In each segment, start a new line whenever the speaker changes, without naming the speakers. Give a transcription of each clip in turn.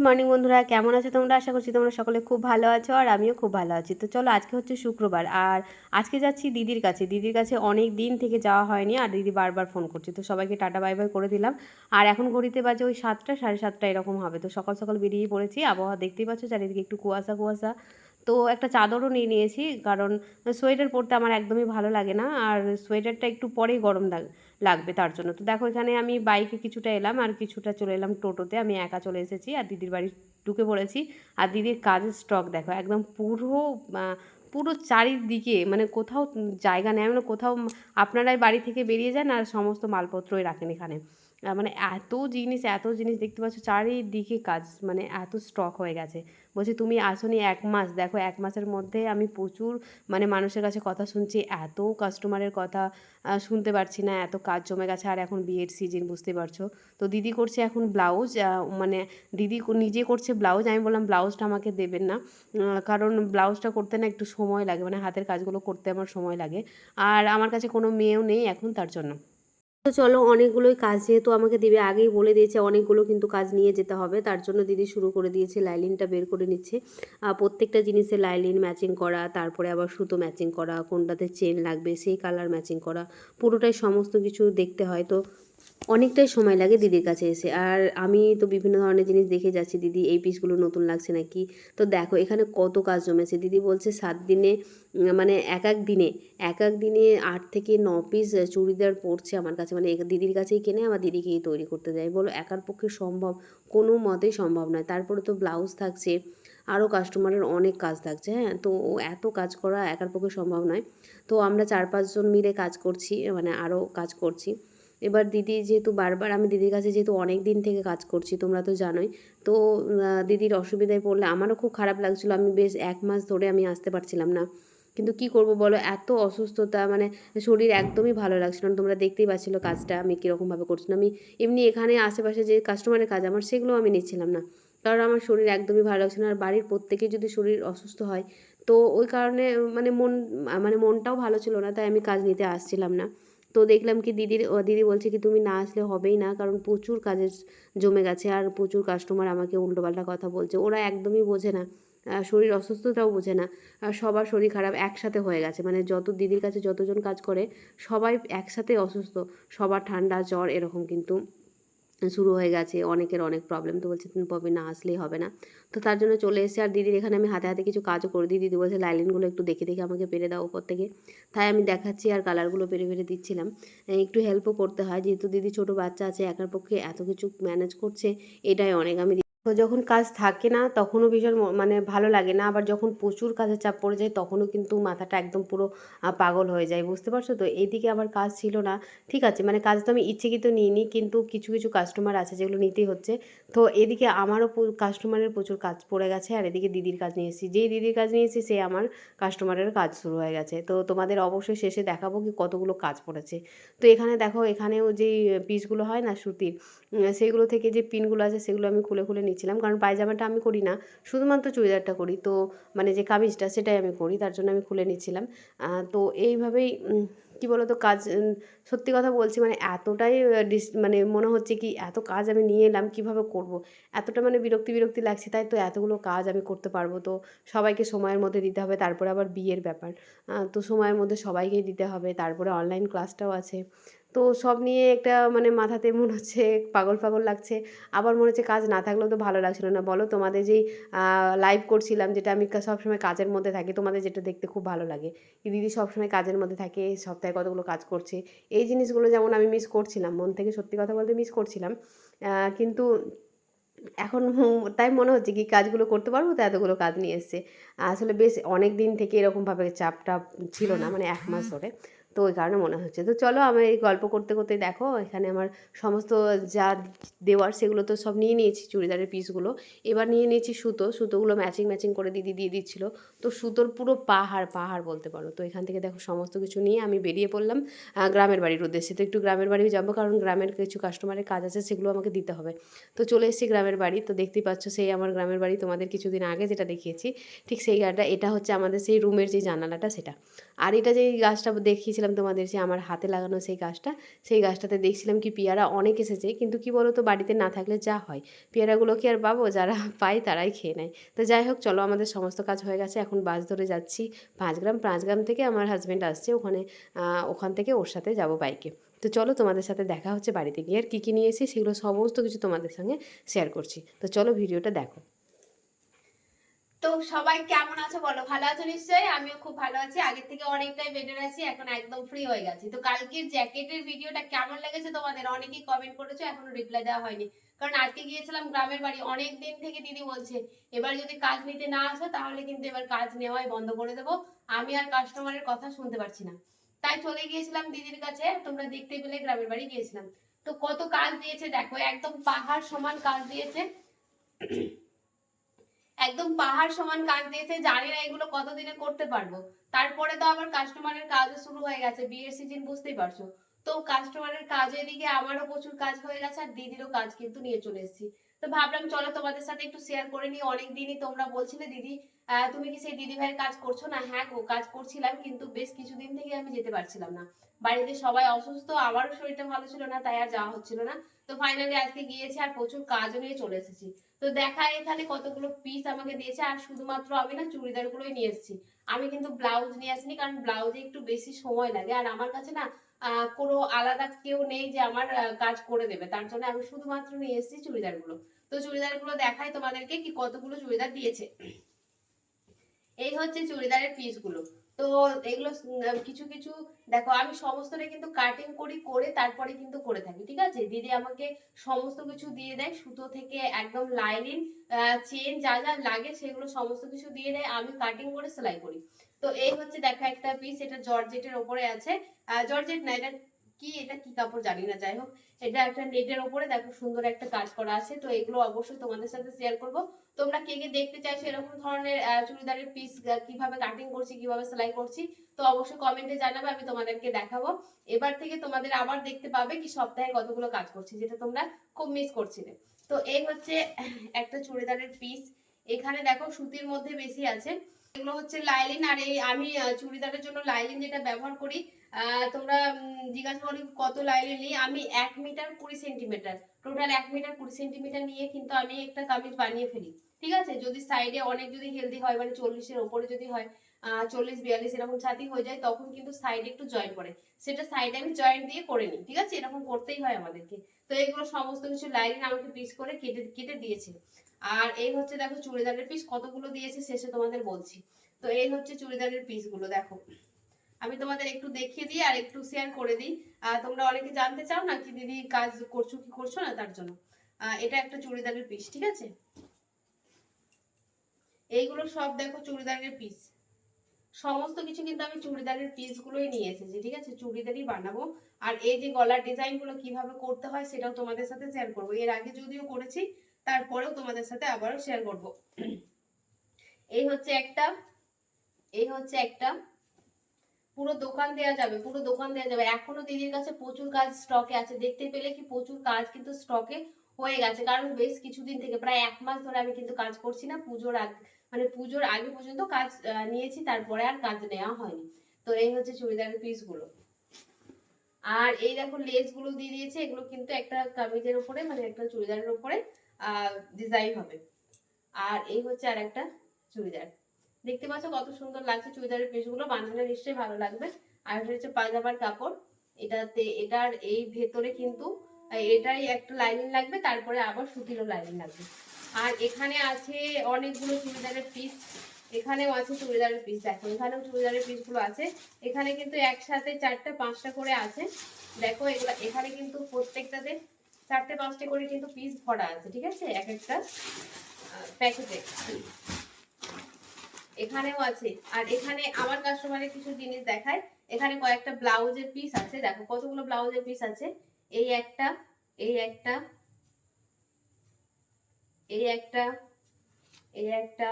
Morning বন্ধুরা, কেমন আছো তোমরা? আশা করছি তোমরা সকলে খুব ভালো আছো আর আমিও খুব ভালো আছি। তো চলো, আজকে হচ্ছে শুক্রবার আর আজকে যাচ্ছি দিদির কাছে। দিদির কাছে অনেক দিন থেকে যাওয়া হয়নি আর দিদি বারবার ফোন করছে, তো সবাইকে টাটা বাই বাই করে দিলাম। আর এখন ঘড়িতে বাজে ওই 7টা 7:30 এরকম হবে। তো সকাল সকাল বেরিয়ে পড়েছি। আবহাওয়া দেখতেই পাচ্ছ, চারিদিকে একটু কুয়াশা কুয়াশা। তো একটা চাদরও নিয়ে নিয়েছি, কারণ সোয়েটার পরতে আমার একদমই ভালো লাগে না, আর সোয়েটারটা একটু পরেই গরম লাগবে তার জন্য। তো দেখো, এখানে আমি বাইকে কিছুটা এলাম আর কিছুটা চলে এলাম টোটোতে। আমি একা চলে এসেছি আর দিদির বাড়ি ঢুকে পড়েছি। আর দিদির কাজের স্টক দেখো, একদম পুরো চারিদিকে, মানে কোথাও জায়গা নেই। মানে কোথাও আপনারাই বাড়ি থেকে বেরিয়ে যান আর সমস্ত মালপত্রই রাখেন এখানে। মানে এত জিনিস দেখতে পাচ্ছ, চারিদিকে কাজ, মানে এত স্টক হয়ে গেছে। বলছি তুমি আসোনি 1 মাস, দেখো 1 মাসের মধ্যে আমি প্রচুর, মানে মানুষের কাছে কথা শুনছি, এত কাস্টমারের কথা শুনতে পারছি না, এত কাজ জমে গেছে। আর এখন বিয়ের সিজন, বুঝতে পারছো। তো দিদি করছে এখন ব্লাউজ, মানে দিদি নিজে করছে ব্লাউজ। আমি বললাম ব্লাউজটা আমাকে দেবেন না, কারণ ব্লাউজটা করতে না একটু সময় লাগে, মানে হাতের কাজগুলো করতে আমার সময় লাগে। আর আমার কাছে কোনো মেয়েও নেই এখন, তার জন্য। তো চলো, অনেকগুলোই কাজ যেহেতু আমাকে দিবে, আগেই বলে দিয়েছে অনেকগুলো কিন্তু কাজ নিয়ে যেতে হবে, তার জন্য দিদি শুরু করে দিয়েছে। লাইলিনটা বের করে নিচ্ছে, প্রত্যেকটা জিনিসে লাইলিন ম্যাচিং করা, তারপরে আবার সুতো ম্যাচিং করা, কোনটাতে চেন লাগবে সেই কালার ম্যাচিং করা, পুরোটাই সমস্ত কিছু দেখতে হয়। তো অনেকটাই সময় লাগে দিদির কাছে এসে। আর আমি তো বিভিন্ন ধরনের জিনিস দেখে যাচ্ছি, দিদি এই পিসগুলো নতুন লাগছে নাকি। তো দেখো এখানে কত কাজ জমেছে। দিদি বলছে 7 দিনে, মানে এক এক দিনে 8 থেকে 9 পিস চুড়িদার পড়ছে আমার কাছে, মানে দিদির কাছেই কেনে, আমার দিদিকেই তৈরি করতে দেয়। বলো একার পক্ষে সম্ভব? কোনো মতেই সম্ভব নয়। তারপরে তো ব্লাউজ থাকছে, আরও কাস্টমারের অনেক কাজ থাকছে। হ্যাঁ, তো এত কাজ করা একার পক্ষে সম্ভব নয়। তো আমরা 4-5 জন মিলে কাজ করছি, মানে আরও কাজ করছি। এবার দিদি যেহেতু বারবার, আমি দিদির কাছে যেহেতু অনেক দিন থেকে কাজ করছি, তোমরা তো জানোই। তো দিদির অসুবিধায় পড়লে আমারও খুব খারাপ লাগছিলো। আমি বেশ 1 মাস ধরে আমি আসতে পারছিলাম না, কিন্তু কি করব বলো, এত অসুস্থতা, মানে শরীর একদমই ভালো লাগছিল না। তোমরা দেখতেই পাচ্ছিলো কাজটা আমি কীরকমভাবে করছিলাম। আমি এমনি এখানে আশেপাশে যে কাস্টমারের কাজ আমার, সেগুলো আমি নিচ্ছিলাম না, কারণ আমার শরীর একদমই ভালো লাগছে না। আর বাড়ির প্রত্যেকেই যদি শরীর অসুস্থ হয়, তো ওই কারণে মানে মনটাও ভালো ছিল না, তাই আমি কাজ নিতে আসছিলাম না। তো দেখলাম কি দিদি বলছে কি তুমি না আসলে হবেই না, কারণ প্রচুর কাজের জমে গেছে আর প্রচুর কাস্টমার আমাকে উল্টোপাল্টা কথা বলছে। ওরা একদমই বোঝে না, শরীর অসুস্থতাও বোঝে না। সবার শরীর খারাপ একসাথে হয়ে গেছে, মানে যত দিদির কাছে যতজন কাজ করে সবাই একসাথে অসুস্থ, সবার ঠান্ডা জ্বর এরকম কিন্তু শুরু হয়ে গেছে। অনেকের অনেক প্রবলেম। তো বলছে তুমি পপি না আসলেই হবে না। তো তার জন্য চলে এসেছে। আর দিদির এখানে আমি হাতে হাতে কিছু কাজও করে দিই। দিদি বলছে লাইলিনগুলো একটু দেখে দেখে আমাকে পেরে দাও উপর থেকে। তাই আমি দেখাচ্ছি আর কালারগুলো পেরে পেরে দিচ্ছিলাম। একটু হেল্পও করতে হয়, যেহেতু দিদি ছোটো বাচ্চা আছে, একার পক্ষে এত কিছু ম্যানেজ করছে, এটাই অনেক। তো যখন কাজ থাকে না তখনও ভীষণ মানে ভালো লাগে না, আবার যখন প্রচুর কাজের চাপ পড়ে যায় তখনও কিন্তু মাথাটা একদম পুরো পাগল হয়ে যায়, বুঝতে পারছো তো। এইদিকে আবার কাজ ছিল না, ঠিক আছে, মানে কাজ তো আমি ইচ্ছেকৃত নিইনি, কিন্তু কিছু কিছু কাস্টমার আছে যেগুলো নিতেই হচ্ছে। তো এদিকে আমারও কাস্টমারের প্রচুর কাজ পড়ে গেছে, আর এদিকে দিদির কাজ নিয়ে এসেছি। যেই দিদির কাজ নিয়ে এসেছি, সে আমার কাস্টমারের কাজ শুরু হয়ে গেছে। তো তোমাদের অবশ্যই শেষে দেখাবো কি কতগুলো কাজ পড়েছে। তো এখানে দেখো, এখানেও যেই পিসগুলো হয় না সুতির, সেইগুলো থেকে যে পিনগুলো আছে সেগুলো আমি খুলে খুলে নিচ্ছিলাম, কারণ পায়জামাটা আমি করি না, শুধুমাত্র চুড়িদারটা করি। তো মানে যে কামিজটা সেটাই আমি করি, তার জন্য আমি খুলে নিচ্ছিলাম। তো এইভাবেই কী বলো তো, কাজ সত্যি কথা বলছি, মানে এতটাই মানে মনে হচ্ছে কি এত কাজ আমি নিয়ে এলাম কীভাবে করব, এতটা মানে বিরক্তি বিরক্তি লাগছে। তাই তো এতগুলো কাজ আমি করতে পারবো তো, সবাইকে সময়ের মধ্যে দিতে হবে। তারপরে আবার বিয়ের ব্যাপার, তো সময়ের মধ্যে সবাইকেই দিতে হবে। তারপরে অনলাইন ক্লাসটাও আছে। তো সব নিয়ে একটা মানে মাথাতে মনে হচ্ছে পাগল পাগল লাগছে। আবার মনে হচ্ছে কাজ না থাকলেও তো ভালো লাগছিল না, বলো। তোমাদের যেই লাইভ করছিলাম, যেটা আমি সবসময় কাজের মধ্যে থাকি, তোমাদের যেটা দেখতে খুব ভালো লাগে, কি দিদি সবসময় কাজের মধ্যে থাকে, সপ্তাহে কতগুলো কাজ করছে, এই জিনিসগুলো যেমন আমি মিস করছিলাম, মন থেকে সত্যি কথা বলতে মিস করছিলাম। কিন্তু এখন তাই মনে হচ্ছে কি কাজগুলো করতে পারবো, তো এতগুলো কাজ নিয়ে এসছে। আসলে বেশ অনেক দিন থেকে এরকমভাবে চাপ ছিল না, মানে 1 মাস ধরে। তো ওই কারণে মনে হচ্ছে। তো চলো, আমি এই গল্প করতে করতে দেখো এখানে আমার সমস্ত যা দেওয়ার সেগুলো তো সব নিয়ে নিয়েছি, চুড়িদারের পিসগুলো। এবার নিয়ে নিয়েছি সুতোগুলো ম্যাচিং ম্যাচিং করে দিদি দিয়ে দিচ্ছিলো। তো সুতোর পুরো পাহাড় পাহাড় বলতে পারো। তো এখান থেকে দেখো সমস্ত কিছু নিয়ে আমি বেরিয়ে পড়লাম গ্রামের বাড়ির উদ্দেশ্যে। তো একটু গ্রামের বাড়িও যাবো, কারণ গ্রামের কিছু কাস্টমারের কাজ আছে, সেগুলো আমাকে দিতে হবে। তো চলে এসেছি গ্রামের বাড়ি। তো দেখতেই পাচ্ছ সেই আমার গ্রামের বাড়ি, তোমাদের কিছুদিন আগে যেটা দেখিয়েছি, ঠিক সেই গাছটা। এটা হচ্ছে আমাদের সেই রুমের যে জানালাটা সেটা। আর এটা যেই গাছটা দেখিয়েছিলাম দেখিয়েছিলাম তোমাদের যে আমার হাতে লাগানো সেই গাছটাতে দেখছিলাম কি পেয়ারা অনেক এসেছে, কিন্তু কি বলো তো বাড়িতে না থাকলে যা হয়, পেয়ারাগুলো কি আর পাবো, যারা পায় তারাই খেয়ে নেয়। তো যাই হোক চলো, আমাদের সমস্ত কাজ হয়ে গেছে, এখন বাস ধরে যাচ্ছি পাঁচগ্রাম থেকে আমার হাজব্যান্ড আসছে, ওখান থেকে ওর সাথে যাব বাইকে। তো চলো তোমাদের সাথে দেখা হচ্ছে বাড়িতে গিয়ে, আর কী কী নিয়েছি সেগুলো সমস্ত কিছু তোমাদের সঙ্গে শেয়ার করছি। তো চলো ভিডিওটা দেখো। তো সবাই কেমন আছো বলো? ভালো আছো নিশ্চয়ই? আমিও খুব ভালো আছি, আগের থেকে অনেকটাই বেটার আছি, এখন একদম ফ্রি হয়ে গেছি। তো কালকের জ্যাকেটের ভিডিওটা কেমন লেগেছে তোমাদের? অনেকেই কমেন্ট করেছো, এখনো রিপ্লাই দেওয়া হয়নি, কারণ আজকে গিয়েছিলাম গ্রামের বাড়ি। অনেক দিন থেকে দিদি বলছে এবার যদি কাজ নিতে না আসো তাহলে কিন্তু এবার কাজ নেওয়াই বন্ধ করে দেবো, আমি আর কাস্টমারের কথা শুনতে পারছি না। তাই চলে গিয়েছিলাম দিদির কাছে, তোমরা দেখতে পেলে গ্রামের বাড়ি গিয়েছিলাম। তো কত কাজ দিয়েছে দেখো, একদম পাহাড় সমান কাজ দিয়েছে, একদম পাহাড় সমান কাজ দিয়েছে। জানি না এগুলো কতদিনে করতে পারবো। তারপরে তো আবার কাস্টমারের কাজও শুরু হয়ে গেছে, বিয়ের সিজন, বুঝতেই পারছো। তো কাস্টমারের কাজের দিকে আমারও প্রচুর কাজ হয়ে গেছে, আর দিদিরও কাজ কিন্তু নিয়ে চলে এসেছি। তো ভাবলাম চলো তোমাদের সাথে একটু শেয়ার করে নিই। অনেকদিনই তোমরা বলছিলে দিদি তুমি কি সেই দিদি ভাইয়ের কাজ করছো না? হ্যাঁ গো, কাজ করছিলাম, কিন্তু বেশ কিছুদিন থেকে আমি যেতে পারছিলাম না, বাড়িতে সবাই অসুস্থ, আমারও শরীরটা ভালো ছিল না, তাই আর যাওয়া হচ্ছিল না। তো ফাইনালি আজকে গিয়েছি, আর প্রচুর কাজও নিয়ে চলে এসেছি। তো দেখায় এখানে কতগুলো পিস আমাকে দিয়েছে, আর শুধুমাত্র আমি না চুড়িদার গুলোই নিয়ে এসেছি। আমি কিন্তু ব্লাউজ নিয়ে আসিনি, কারণ ব্লাউজে একটু বেশি সময় লাগে, আর আমার কাছে না কোনো আলাদা কেউ নেই যে আমার কাজ করে দেবে, তার জন্য আমি শুধুমাত্র নিয়ে এসেছি চুড়িদার গুলো। তো চুড়িদার গুলো দেখাই তোমাদেরকে কি কতগুলো চুড়িদার দিয়েছে। এই হচ্ছে চুড়িদারের পিস গুলো। তো এগুলো কিছু কিছু দেখো, আমি সমস্তটা কিন্তু কাটিং করি, করে তারপরে কিন্তু করে থাকি, ঠিক আছে। দিদি আমাকে সমস্ত কিছু দিয়ে দেয়, সুতো থেকে একদম লাইনিং, চেন, যা যা লাগে সেগুলো সমস্ত কিছু দিয়ে দেয়, আমি কাটিং করে সেলাই করি। তো এই হচ্ছে দেখো একটা পিস, এটা জর্জেটের ওপরে আছে, জর্জেট না, এটা কি কাপড় জানি না, যাই হোক এটা একটা নেটের ওপরে দেখো সুন্দর একটা কাজ করা আছে। তো এগুলো অবশ্যই তোমাদের সাথে শেয়ার করব। তোমরা কে কে দেখতে চাইছো এরকম ধরনের চুড়িদারের পিস, কিভাবে কাটিং করছি, কিভাবে সেলাই করছি, তো অবশ্যই কমেন্টে জানাবে, আমি তোমাদেরকে দেখাবো। এবার থেকে তোমাদের আবার দেখতে পাবে কি সপ্তাহে কতগুলো কাজ করছি, যেটা তোমরা খুব মিস করছিলে। তো এই হচ্ছে একটা চুড়িদারের পিস। এখানে দেখো সুতির মধ্যে বেশি আছে, এগুলো হচ্ছে লাইলিন। আর এই আমি চুড়িদারের জন্য লাইলিন যেটা ব্যবহার করি, তোমরা জিজ্ঞাসা করি কত লাইলিন নিই, আমি 1 metre 20 centimetre, total 1 metre 20 centimetre নিয়ে কিন্তু আমি একটা কামিজ বানিয়ে ফেলি, ঠিক আছে। যদি সাইডে অনেক যদি হেলদি হয়, মানে 40-এর ওপরে যদি হয়, 40-42 এরকম ছাতি হয়ে যায়, তখন কিন্তু সাইডে একটু জয়েন্ট পড়ে, সেটা সাইডে আমি জয়েন্ট দিয়ে করে নিই, ঠিক আছে, এরকম করতেই হয় আমাদেরকে। তো এগুলো সমস্ত কিছু লাইলিন আমাকে পিস করে কেটে কেটে দিয়েছে। আর এই হচ্ছে দেখো চুড়িদারের পিস কতগুলো দিয়েছে শেষে তোমাদের বলছি। তো এই হচ্ছে চুড়িদারের পিস গুলো, দেখো আমি তোমাদের একটু দেখিয়ে দিই আর একটু শেয়ার করে দিই। তোমরা অনেকে জানতে চাও না কি দিদি কাজ করছো কি করছো না, তার জন্য এটা একটা চুড়িদারের পিস, ঠিক আছে। এইগুলো সব দেখো চুড়িদারের পিস, সমস্ত কিছু কিন্তু আমি চুড়িদারের পিস গুলোই নিয়ে এসেছি, ঠিক আছে, চুড়িদারই বানাবো। আর এই যে গলার ডিজাইন গুলো কিভাবে করতে হয় সেটাও তোমাদের সাথে শেয়ার করবো, এর আগে যদিও করেছি, তারপরেও তোমাদের সাথে আবারও শেয়ার করবো। এই হচ্ছে একটা, এই হচ্ছে একটা, পুরো দোকান দেওয়া যাবে, পুরো দোকান দেওয়া যাবে। এখনো দিদির কাছে প্রচুর কাজ স্টকে আছে, দেখতে পেলে কি প্রচুর কাজ কিন্তু স্টকে হয়ে গেছে, কারণ বেশ কিছুদিন থেকে প্রায় 1 মাস ধরে আমি কিন্তু কাজ করছি না, পুজোর আগে, মানে পুজোর আগে পর্যন্ত কাজ নিয়েছি, তারপরে আর কাজ নেওয়া হয়নি। তো এই হচ্ছে চুড়িদারের পিস গুলো। আর এই দেখো লেস গুলো দিয়ে দিয়েছে, এগুলো কিন্তু একটা কামিজের উপরে, মানে একটা চুড়িদারের উপরে ডিজাইন হবে। আর এই হচ্ছে আর একটা চুড়িদার, দেখতে পাচ্ছ কত সুন্দর লাগছে চুড়িদারের পিসগুলো, বানালে নিশ্চয়ই ভালো লাগবে। আর এটা হচ্ছে পায়জামার কাপড়, এটাতে এটার এই ভেতরে কিন্তু এটাই একটা লাইনিং লাগবে, তারপরে আবার সুতিরও লাইনিং লাগবে। আর এখানে আছে অনেকগুলো চুড়িদারের পিস, এখানেও আছে চুড়িদারের পিস, দেখো এখানেও চুড়িদারের পিসগুলো আছে, এখানে কিন্তু একসাথে 4টা 5টা করে আছে, দেখো এগুলো এখানে কিন্তু প্রত্যেকটাতে 4টে 5টে করে কিন্তু পিস ভরা আছে, ঠিক আছে, এক একটা প্যাকেটে। এখানেও আছে। আর এখানে আমার কাস্টমারের কিছু জিনিস দেখায়, এখানে কয়েকটা ব্লাউজের পিস আছে, দেখো কতগুলো ব্লাউজের পিস আছে, এই একটা, এই একটা, এই একটা, এই একটা,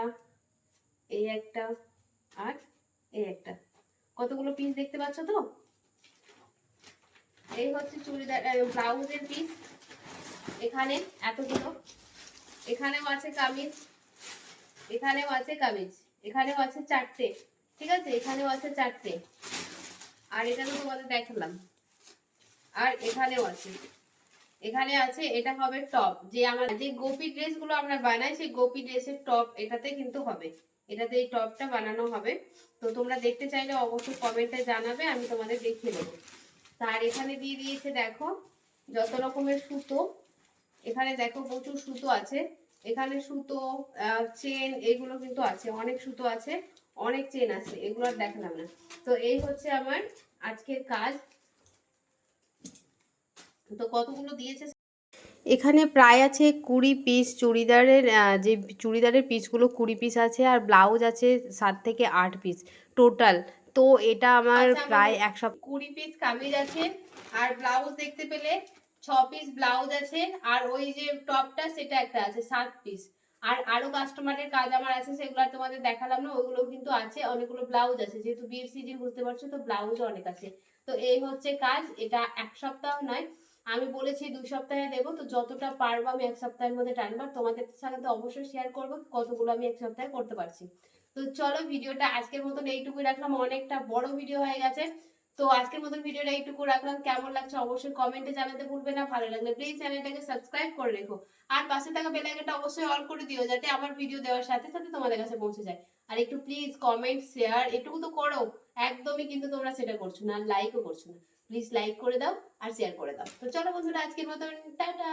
এই একটা, আর এই একটা, কতগুলো পিস দেখতে পাচ্ছ তো। এই হচ্ছে চুড়িদার ব্লাউজের পিস, এখানে এতগুলো, এখানেও আছে কামিজ, এখানেও আছে কামিজ, এখানেও আছে 4টে, ঠিক আছে, এখানেও আছে 4টে, আর এটা তো তোমাদের দেখালাম। আর এখানেও আছে, এখানে আছে, এটা হবে টপ, যে আমার যে গোপী ড্রেস গুলো আমরা বানাই সেই গোপী ড্রেসের টপ এটাতে কিন্তু হবে, এটাতে এই টপটা বানানো হবে। তো তোমরা দেখতে চাইলে অবশ্যই কমেন্টে জানাবে, আমি তোমাদের দেখিয়ে দেবো। তার এখানে দিয়ে দিয়েছে দেখো যত রকমের সুতো, এখানে দেখো প্রচুর সুতো আছে, এখানে সুতো, চেন, এগুলো কিন্তু আছে, অনেক সুতো আছে, অনেক চেন আছে, এগুলো আর দেখালাম না। তো এই হচ্ছে আমার আজকের কাজ। তো কতগুলো দিয়েছে, এখানে প্রায় আছে 20 পিস চুড়িদারের, যে চুড়িদারের পিসগুলো 20 পিস আছে, আর ব্লাউজ আছে 7 থেকে 8 পিস টোটাল। তো এটা আমার প্রায় এক সপ্তাহ। 20 পিস কামিজ আছে, আর ব্লাউজ দেখতে পেলে 6 পিস ব্লাউজ আছে, আর ওই যে টপটা সেটা একটা আছে 7 পিস। আর আরো কাস্টমারের কাজ আমার আছে, সেগুলো আর তোমাদের দেখালাম না, ওইগুলো কিন্তু আছে, অনেকগুলো ব্লাউজ আছে, যেহেতু বিয়ের সিজন বুঝতে পারছো, তো ব্লাউজও অনেক আছে। তো এই হচ্ছে কাজ, এটা এক সপ্তাহ নয়, আমি বলেছি 2 সপ্তাহে দেবো, তো যতটা পারবো আমি এক সপ্তাহের মধ্যে টানবো, তোমাদের সাথে তো অবশ্যই শেয়ার করবো কতগুলো আমি এক সপ্তাহে করতে পারছি। তো চলো ভিডিওটা আজকের মতন এইটুকুই রাখলাম, অনেকটা বড় ভিডিও হয়ে গেছে। তো আজকের মতন ভিডিওটা এইটুকু রাখলাম, কেমন লাগছে অবশ্যই কমেন্টে জানাতে ভুলবে না, ভালো লাগলে প্লিজ চ্যানেলটাকে সাবস্ক্রাইব করে রেখো, আর পাশে থাকা বেল আইকনটা অবশ্যই অল করে দিও, যাতে আমার ভিডিও দেওয়ার সাথে সাথে তোমাদের কাছে পৌঁছে যায়। আর একটু প্লিজ কমেন্ট শেয়ার এটুকু তো করো, একদমই কিন্তু তোমরা সেটা করছো না, লাইকও করছো না। প্লিজ লাইক করে দাও আর শেয়ার করে দাও। তো চলো বন্ধুরা আজকের মতন টাটা।